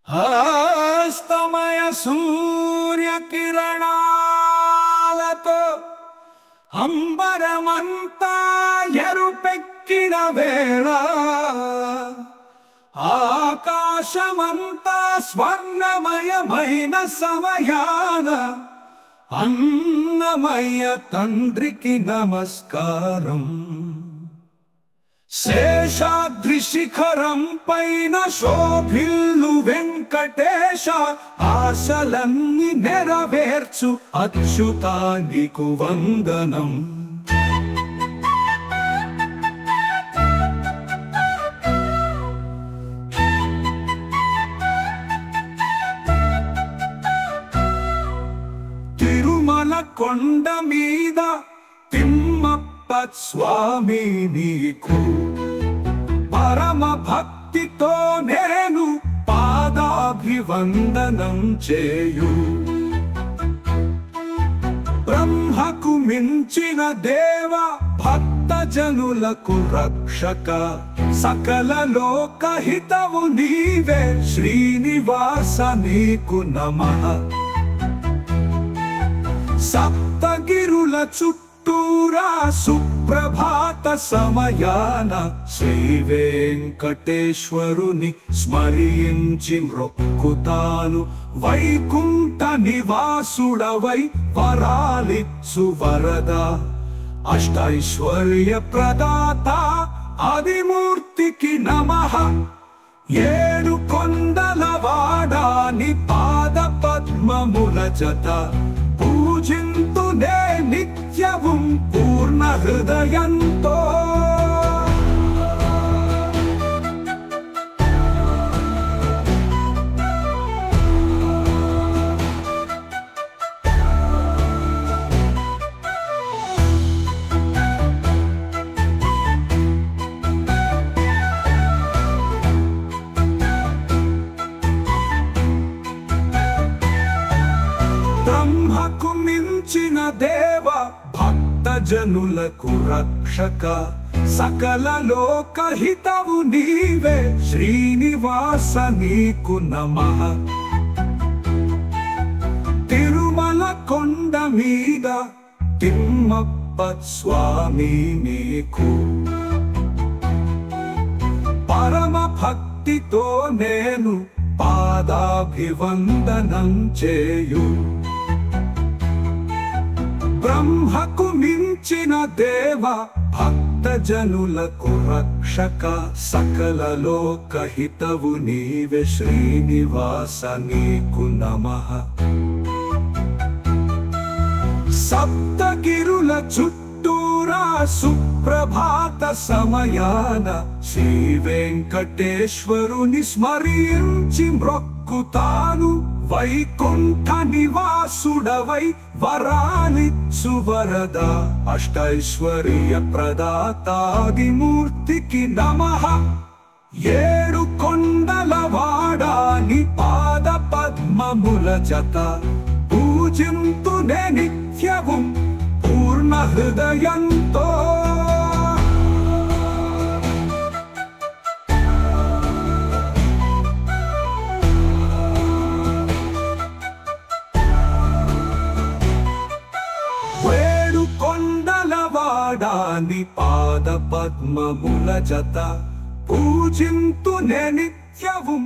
అస్తమయ సూర్యకిరణాలతో అంబరమంతా ఎరుపెక్కిన వేళ ఆకాశమంతా స్వర్ణమయమైన సమయాన అన్నమయ్య తండ్రికి నమస్కారం. శేషాద్రి శిఖరం పైన శోభిల్లు వెంకటేశ, ఆశలన్నీ నెరవేర్చు అచ్యుతా నీకు వందనం. తిరుమల కొండ మీద తిమ్మప్ప స్వామి నీకు పరమ భక్తితో నేను పాదాభివందనం చేయు. బ్రహ్మకు మించిన దేవ భక్త జనులకు రక్షక, సకల లోకహితవు నీవే శ్రీనివాస నీకు నమః. సప్తగిరుల చుట్టూరా సుప్రభాత సమయాన శ్రీ వెంకటేశ్వరుని స్మరించి మ్రొక్కుతాను. వైకుంఠ నివాసుడవై వరాలిచ్చు వరద, అష్టైశ్వర్య ప్రదాత ఆదిమూర్తికి నమః. ఏడు కొండల వాడాని పాద పద్మముల జత, పూజింతునే నిత్యము పూర్ణ హృదయంతో. బ్రహ్మకు మించిన దేవ భక్త జనులకు రక్షక, సకల లోకహితవు నీవే శ్రీనివాస నీకు నమః. తిరుమల కొండ మీద తిమ్మప్ప స్వామి నీకు పరమ భక్తితో నేను పాదాభివందనం చేయు. బ్రహ్మకు మించిన దేవ భక్త జనులకు రక్షక, సకల లోకహితవు నీవే శ్రీనివాస నీకు నమః. సప్తగిరుల చుట్టూరా సుప్రభాత సమయాన శ్రీ వెంకటేశ్వరుని స్మరించి మ్రొక్కుతాను. వైకుంఠ నివాసుడవై వరాలిచ్చు వరద, అష్టైశ్వర్య ప్రదాత ఆదిమూర్తికి నమః. ఏడు కొండల వాడాని పాద పద్మముల జత, పూజింతునే నిత్యము పూర్ణ హృదయంతో. ఏడు కొండల వాడాని పాద పద్మముల జత, పూజింతునే నిత్యము